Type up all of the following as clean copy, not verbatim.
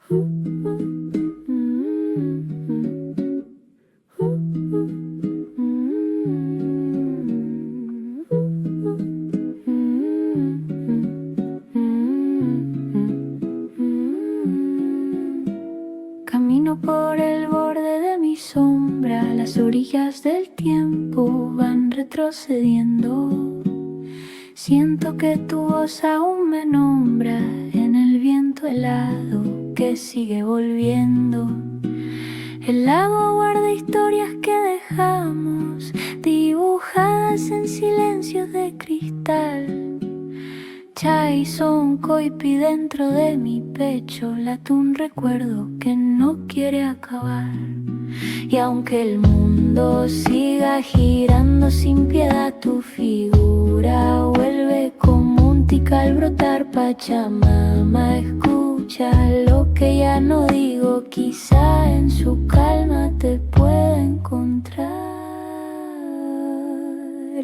Camino por el borde de mi sombra, las orillas del tiempo van retrocediendo. Siento que tu voz aún me nombra en el viento helado que sigue volviendo. El lago guarda historias que dejamos dibujadas en silencio de cristal. Chai son coipi dentro de mi pecho, late un recuerdo que no quiere acabar. Y aunque el mundo siga girando sin piedad, tu figura vuelve como un tica al brotar. Pachamama, escucha lo que ya no digo, quizá en su calma te pueda encontrar.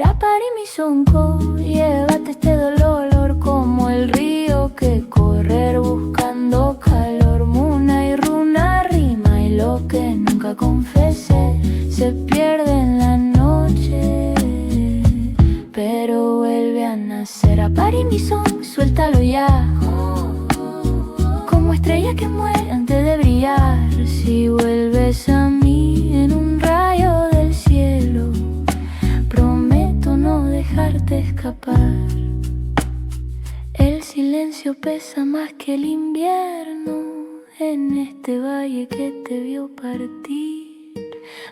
Apari mi sonco, llévate este dolor como el río que correr buscando calor. Muna y runa rima y lo que nunca confesé se pierde en la noche, pero vuelve a nacer. Apari mi son, suéltalo ya, como estrella que muere antes de brillar. Si vuelves a mí en un rayo del cielo, prometo no dejarte escapar. El silencio pesa más que el invierno en este valle que te vio partir.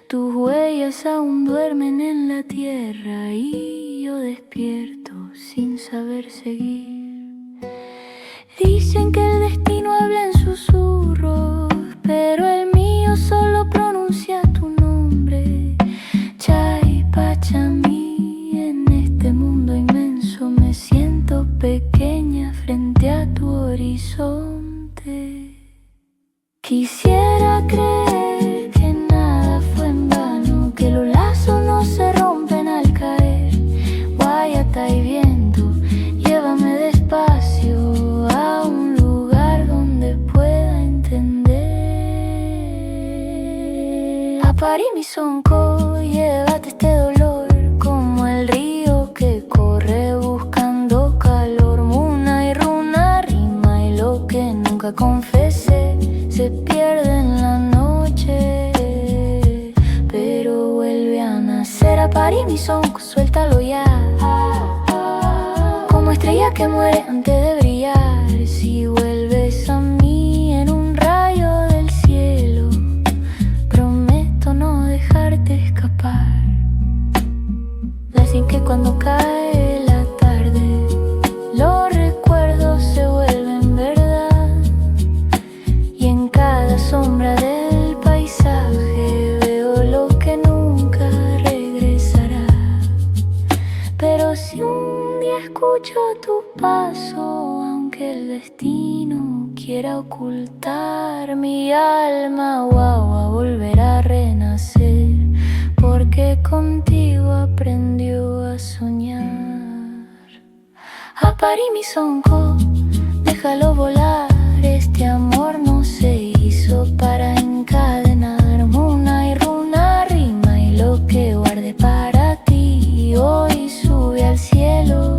Tus huellas aún duermen en la tierra y yo despierto sin saber seguir. Dicen que el destino habla en susurros, pero el mío solo pronuncia tu nombre. Chay Pachamí, en este mundo inmenso me siento pequeña frente a tu horizonte. Quisiera creer que nada fue en vano, que los lazos no se rompen al caer. Guayata y viento, llévame despacio a un lugar donde pueda entender. Apari mi sonco, llévate este dolor como el río que corre buscando calor. Muna y runa rima y lo que nunca confesé se pierde en la noche, pero vuelve a nacer. Apari mi sonco, suéltalo ya, como estrella que muere antes de brillar. Si vuelves a mí en un rayo del cielo, prometo no dejarte escapar. Así que cuando cae la tarde, los recuerdos se vuelven verdad, y en cada sombra del paisaje veo lo que nunca regresará. Pero si un día escucho tu paso, aunque el destino quiera ocultar, mi alma guagua volverá a renacer, porque contigo aprendió a soñar. Apari mi sonco, déjalo volar, este amor no se hizo para encadenar. Muna y runa rima y lo que guardé para ti hoy sube al cielo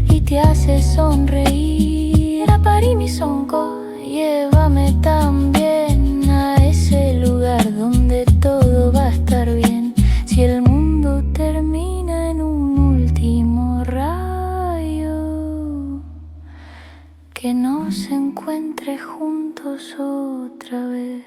y te hace sonreír. Apari mi sonco, llévame también a ese lugar donde todo va a estar bien. Si el mundo termina en un último rayo, que nos encuentre juntos otra vez.